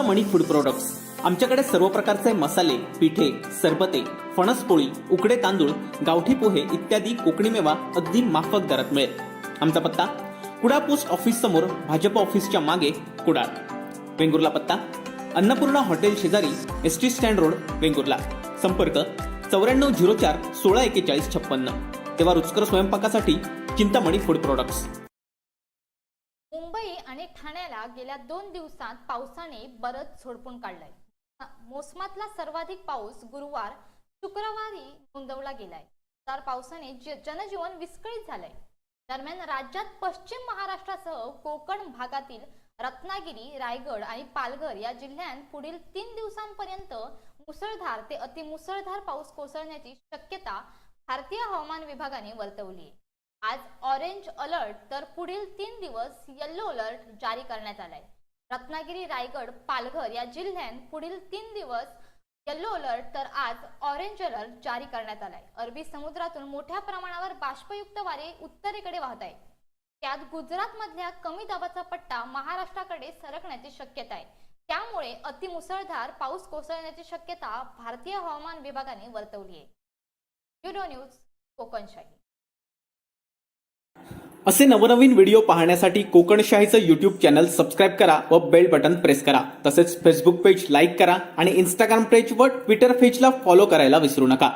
Chintamani food products. आमच्याकडे सर्व प्रकारचे मसाले, पिठे, सरबते, फणसपोळी, उकडे तांदूळ, गावठी पोहे इत्यादी कोकणी मेवा अगदी माफक दरात मिळेल। आमचा पत्ता कुडाळ पोस्ट ऑफिस समोर, भाजप ऑफिसच्या मागे, कुडाळ। वेंगुर्ला पत्ता अन्नपूर्णा हॉटेल शेजारी, एसटी स्टँड रोड, वेंगुर्ला। संपर्क 9404 1641 56। तेव्हा रुचकर स्वयंपाकासाठी चिंतामणी फूड प्रोडक्ट्स। मुंबई आणि ठाण्याला गेल्या 2 दिवसात पावसाने बरंच झोडपून काढलंय। मोसमातला सर्वाधिक पाऊस गुरुवार शुक्रवारी नोंदवला गेलाय। तर पावसाने जनजीवन विस्कळीत झालंय। दरम्यान राज्यात पश्चिम महाराष्ट्रासह कोकण भागातील रत्नागिरी, रायगड आणि पालघर या जिल्ह्यांत पुढील 3 दिवसांपर्यंत मुसळधार ते अतिमुसळधार पाऊस कोसळण्याची शक्यता भारतीय हवामान विभागाने वर्तवली आहे। आज ऑरेंज अलर्ट तर पुढील 3 दिवस येलो अलर्ट जारी करण्यात आलाय। रत्नागिरी, रायगड, पालघर या जिल्ह्यांत पुढील 3 दिवस येलो अलर्ट तर आज ऑरेंज अलर्ट जारी करण्यात आलाय। अरबी समुद्रातून मोठ्या प्रमाणावर बाष्पयुक्त वारे उत्तरेकडे वाहत आहेत। त्यात गुजरात मधल्या कमी दाबाचा पट्टा महाराष्ट्राकडे सरकण्याची शक्यता आहे। त्यामुळे अतिमुसळधार पाऊस कोसळण्याची शक्यता भारतीय हवामान विभागाने वर्तवली आहे। Bureau news, Kokanshahi. असे नवनवीन व्हिडिओ पाहण्यासाठी कोकणशाहीचं यूट्यूब चॅनल सबस्क्राईब करा व बेल बटन प्रेस करा। तसेच फेसबुक पेज लाईक करा आणि इंस्टाग्राम पेज व ट्विटर पेजला फॉलो करायला विसरू नका।